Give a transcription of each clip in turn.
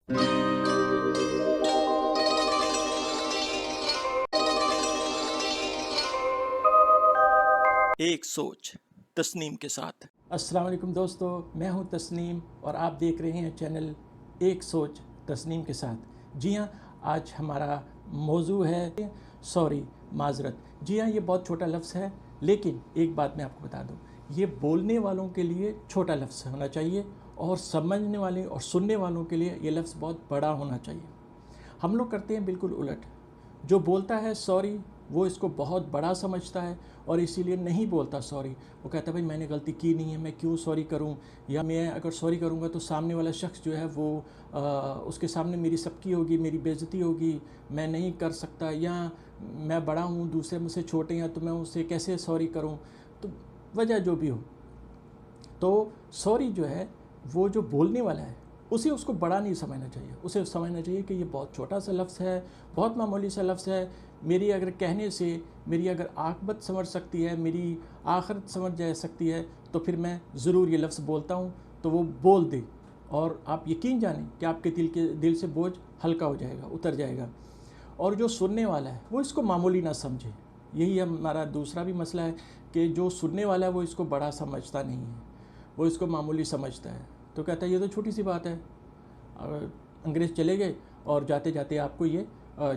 ایک سوچ تسنیم کے ساتھ۔ السلام علیکم دوستو، میں ہوں تسنیم اور آپ دیکھ رہے ہیں چینل ایک سوچ تسنیم کے ساتھ۔ جی ہاں، آج ہمارا موضوع ہے سوری، معذرت۔ جی ہاں، یہ بہت چھوٹا لفظ ہے، لیکن ایک بات میں آپ کو بتا دوں، یہ بولنے والوں کے لیے چھوٹا لفظ ہونا چاہیے اور سمجھنے والے اور سننے والوں کے لیے یہ لفظ بہت بڑا ہونا چاہیے۔ ہم لوگ کرتے ہیں بالکل الٹ۔ جو بولتا ہے سوری، وہ اس کو بہت بڑا سمجھتا ہے اور اسی لیے نہیں بولتا سوری۔ وہ کہتا ہے بھائی میں نے غلطی کی نہیں ہے، میں کیوں سوری کروں، یا میں اگر سوری کروں گا تو سامنے والا شخص جو ہے وہ اس کے سامنے میری سبکی ہوگی، میری بے عزتی ہوگی، میں نہیں کر سکتا، یا میں بڑا ہوں، دوسرے مجھ سے چھوٹے ہیں تو میں اس سے کیسے سوری کروں۔ تو وجہ جو بھی ہو، تو سوری جو ہے وہ جو بولنے والا ہے اسے اس کو بڑا نہیں سمجھنا چاہیے، اسے سمجھنا چاہیے کہ یہ بہت چھوٹا سا لفظ ہے، بہت معمولی سا لفظ ہے، میری اگر کہنے سے میری اگر عاقبت سنور سکتی ہے، میری آخرت سنور جا سکتی ہے، تو پھر میں ضرور یہ لفظ بولتا ہوں۔ تو وہ بول دے اور آپ یقین جانیں کہ آپ کے دل سے بوجھ ہلکا ہو جائے گا، اتر جائے گا۔ اور جو سننے والا ہے وہ اس کو معمولی نہ سمجھے۔ یہی ہمارا دوسرا بھی مسئلہ ہے کہ جو سننے والا ہے وہ اس کو بڑا سمجھتا نہیں ہے، وہ اس کو معمولی سمجھتا ہے، تو کہتا ہے یہ تو چھوٹی سی بات ہے۔ انگریز چلے گئے اور جاتے جاتے آپ کو یہ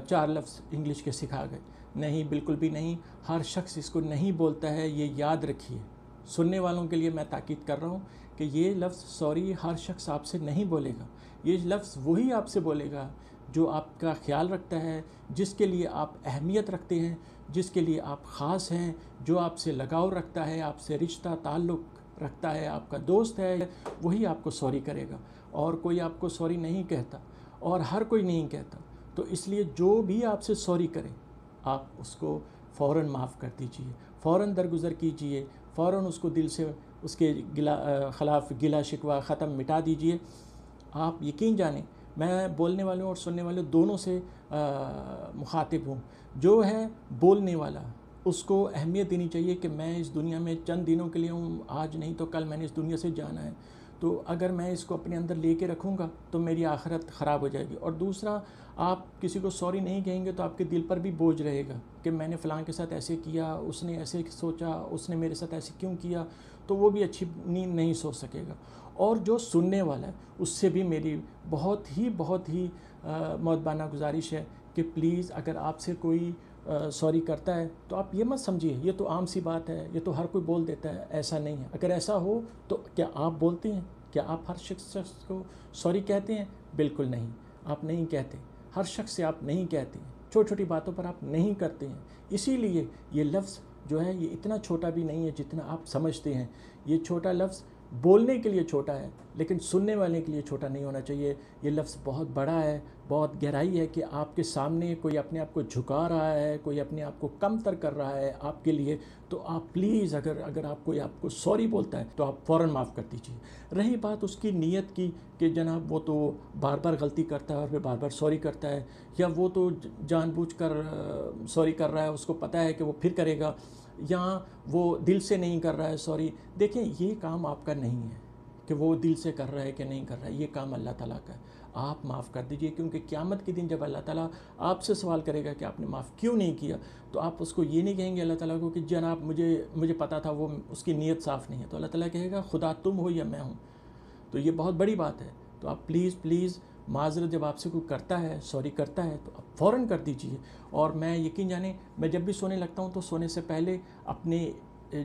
4 لفظ انگلش کے سکھا گئے۔ نہیں، بالکل بھی نہیں، ہر شخص اس کو نہیں بولتا ہے، یہ یاد رکھیے۔ سننے والوں کے لیے میں تاکید کر رہا ہوں کہ یہ لفظ سوری ہر شخص آپ سے نہیں بولے گا۔ یہ لفظ وہی آپ سے بولے گا جو آپ کا خیال رکھتا ہے، جس کے لیے آپ اہمیت رکھتے ہیں، جس کے لیے آپ خاص ہیں، جو آپ سے لگاؤ رکھتا ہے، آپ سے رشتہ تعلق رکھتا ہے، آپ کا دوست ہے، وہی آپ کو سوری کرے گا۔ اور کوئی آپ کو سوری نہیں کہتا، اور ہر کوئی نہیں کہتا۔ تو اس لیے جو بھی آپ سے سوری کرے، آپ اس کو فوراً معاف کر دیجئے، فوراً درگزر کیجئے، فوراً اس کو دل سے اس کے خلاف گلا شکوہ ختم مٹا دیجئے۔ آپ یقین جانیں، میں بولنے والوں اور سننے والوں دونوں سے مخاطب ہوں۔ جو ہے بولنے والا، اس کو اہمیت دینی چاہیے کہ میں اس دنیا میں چند دنوں کے لیے ہوں، آج نہیں تو کل میں نے اس دنیا سے جانا ہے۔ تو اگر میں اس کو اپنے اندر لے کے رکھوں گا تو میری آخرت خراب ہو جائے گی۔ اور دوسرا، آپ کسی کو سوری نہیں کہیں گے تو آپ کے دل پر بھی بوجھ رہے گا کہ میں نے فلاں کے ساتھ ایسے کیا، اس نے ایسے سوچا، اس نے میرے ساتھ ایسے کیوں کیا، تو وہ بھی اچھی نیند نہیں سو سکے گا۔ اور جو سننے والا ہے اس سے بھی میری بہت ہی مؤدبانہ گزارش ہے کہ پلیز اگر آپ سے کوئی سوری کرتا ہے تو آپ یہ مت سمجھیے یہ تو عام سی بات ہے، یہ تو ہر کوئی بول دیتا ہے، ایسا نہیں ہے۔ اگر ایسا ہو تو کیا آپ بولتے ہیں؟ کیا آپ ہر شخص کو سوری کہتے ہیں؟ بالکل نہیں، آپ نہیں کہتے۔ ہر شخص سے آپ نہیں کہتے ہیں، چھوٹی چھوٹی باتوں پر آپ نہیں کرتے ہیں۔ اسی لیے یہ لفظ جو ہے یہ اتنا چھوٹا بھی نہیں ہے جتنا آپ سمجھتے ہیں۔ یہ چھوٹا لفظ بولنے کے لیے چھوٹا ہے، لیکن سننے والے کے لیے چھوٹا نہیں ہونا چاہیے۔ یہ لفظ بہت بڑا ہے، بہت گہرائی ہے کہ آپ کے سامنے کوئی اپنے آپ کو جھکا رہا ہے، کوئی اپنے آپ کو کم تر کر رہا ہے آپ کے لیے، تو آپ پلیز اگر کوئی آپ کو سوری بولتا ہے تو آپ فوراً معاف کر دیجیے۔ رہی بات اس کی نیت کی کہ جناب وہ تو بار بار غلطی کرتا ہے اور پھر بار بار سوری کرتا ہے، یا وہ تو جان بوجھ کر سوری کر رہا ہے، اس کو پتہ ہے کہ وہ پھر کرے گا، یا وہ دل سے نہیں کر رہا ہے سوری۔ دیکھیں، یہ کام آپ کا نہیں ہے کہ وہ دل سے کر رہا ہے کہ نہیں کر رہا ہے، یہ کام اللہ تعالیٰ کا ہے۔ آپ معاف کر دیجئے، کیونکہ قیامت کے دن جب اللہ تعالیٰ آپ سے سوال کرے گا کہ آپ نے معاف کیوں نہیں کیا، تو آپ اس کو یہ نہیں کہیں گے اللہ تعالیٰ کو کہ جناب مجھے پتہ تھا وہ اس کی نیت صاف نہیں ہے، تو اللہ تعالیٰ کہے گا خدا تم ہو یا میں ہوں۔ تو یہ بہت بڑی بات ہے۔ تو آپ پلیز معذرت جب آپ سے کوئی کرتا ہے، سوری کرتا ہے، تو آپ فوراً کر دیجئے۔ اور میں یقین جانیں، میں جب بھی سونے لگتا ہوں تو سونے سے پہلے اپنے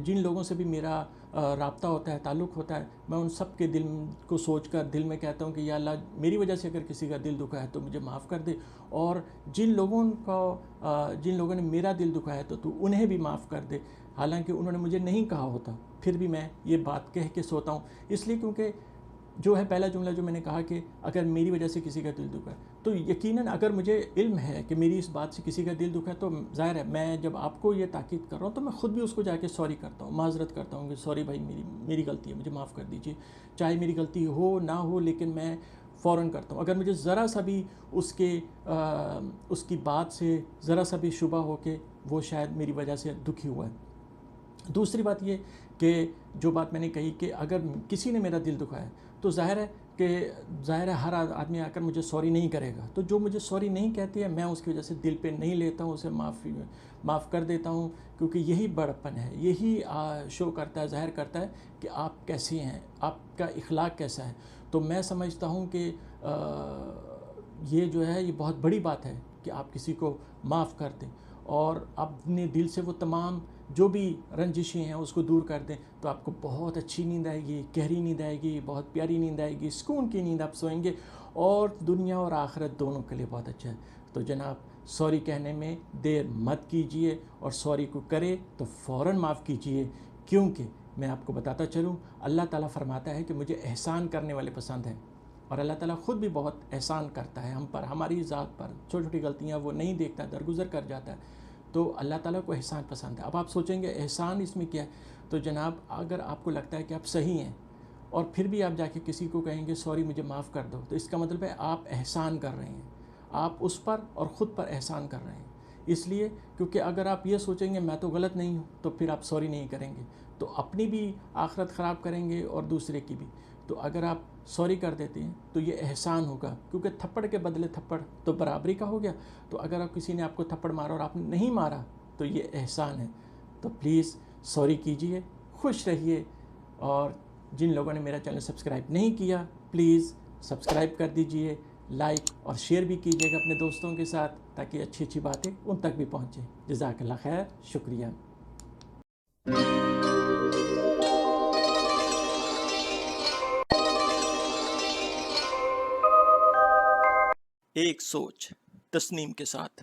جن لوگوں سے بھی میرا رابطہ ہوتا ہے، تعلق ہوتا ہے، میں ان سب کے دل کو سوچ کر دل میں کہتا ہوں کہ یا اللہ، میری وجہ سے اگر کسی کا دل دکھا ہے تو مجھے معاف کر دے، اور جن لوگوں نے میرا دل دکھا ہے تو انہیں بھی معاف کر دے، حالانکہ انہوں نے مجھے نہیں کہا ہوتا، پھر بھی میں یہ بات کہہ کے سوتا ہوں، اس لیے کیونکہ جو ہے پہلا جملہ جو میں نے کہا کہ اگر میری وجہ سے کسی کا دل دکھا ہے، تو یقیناً اگر مجھے علم ہے کہ میری اس بات سے کسی کا دل دکھا ہے، تو ظاہر ہے میں جب آپ کو یہ تاکید کر رہا ہوں تو میں خود بھی اس کو جا کے سوری کرتا ہوں، معذرت کرتا ہوں کہ سوری بھائی، میری غلطی ہے، مجھے معاف کر دیجیے، چاہے میری غلطی ہو نہ ہو، لیکن میں فوراً کرتا ہوں۔ اگر مجھے ذرا سا بھی اس کی بات سے ذرا سا بھی شبہ ہو کہ وہ شاید میری وجہ سے دکھی ہوا ہے۔ دوسری بات یہ کہ جو بات میں نے کہی کہ اگر کسی نے میرا دل دکھایا تو ظاہر ہے کہ ظاہر ہے ہر آدمی آ کر مجھے سوری نہیں کرے گا، تو جو مجھے سوری نہیں کہتی ہے میں اس کی وجہ سے دل پہ نہیں لیتا ہوں، اسے معاف کر دیتا ہوں، کیونکہ یہی بڑپن ہے، یہی شو کرتا ہے، ظاہر کرتا ہے کہ آپ کیسی ہیں، آپ کا اخلاق کیسا ہے۔ تو میں سمجھتا ہوں کہ یہ جو ہے یہ بہت بڑی بات ہے کہ آپ کسی کو معاف کر دیں اور اپنے دل سے وہ تمام جو بھی رنجشیں ہیں اس کو دور کر دیں، تو آپ کو بہت اچھی نیند آئے گی، گہری نیند آئے گی، بہت پیاری نیند آئے گی، سکون کی نیند آپ سوئیں گے، اور دنیا اور آخرت دونوں کے لیے بہت اچھا ہے۔ تو جناب سوری کہنے میں دیر مت کیجئے، اور سوری کو کرے تو فوراً معاف کیجئے، کیونکہ میں آپ کو بتاتا چلوں اللہ تعالیٰ فرماتا ہے کہ مجھے احسان کرنے والے پسند ہیں، اور اللہ تعالیٰ خود بھی بہت احسان کرتا ہے ہم پر، ہماری ذات پر چھوٹی چھوٹی غلطیاں وہ نہیں دیکھتا، درگزر کر جاتا ہے، تو اللہ تعالیٰ کو احسان پسند ہے۔ اب آپ سوچیں گے احسان اس میں کیا ہے؟ تو جناب اگر آپ کو لگتا ہے کہ آپ صحیح ہیں اور پھر بھی آپ جا کے کسی کو کہیں گے سوری مجھے معاف کر دو، تو اس کا مطلب ہے آپ احسان کر رہے ہیں، آپ اس پر اور خود پر احسان کر رہے ہیں۔ اس لیے کیونکہ اگر آپ یہ سوچیں گے میں تو غلط نہیں ہوں، تو پھر آپ سوری نہیں کریں گے، تو اپنی بھی آخرت خراب کریں گے اور دوسرے کی بھی۔ تو اگر آپ سوری کر دیتے ہیں تو یہ احسان ہوگا، کیونکہ تھپڑ کے بدلے تھپڑ تو برابری کا ہو گیا۔ تو اگر آپ کسی نے آپ کو تھپڑ مارا اور آپ نے نہیں مارا تو یہ احسان ہے۔ تو پلیز سوری کیجئے، خوش رہیے، اور جن لوگوں نے میرا چینل سبسکرائب نہیں کیا پلیز سبسکرائب کر دیجئے، لائک اور شیئر بھی کیجئے گا اپنے دوستوں کے ساتھ، تاکہ اچھی اچھی باتیں ان تک بھی پہنچیں۔ جزاک اللہ خیر، شکریہ۔ ایک سوچ تسنیم کے ساتھ۔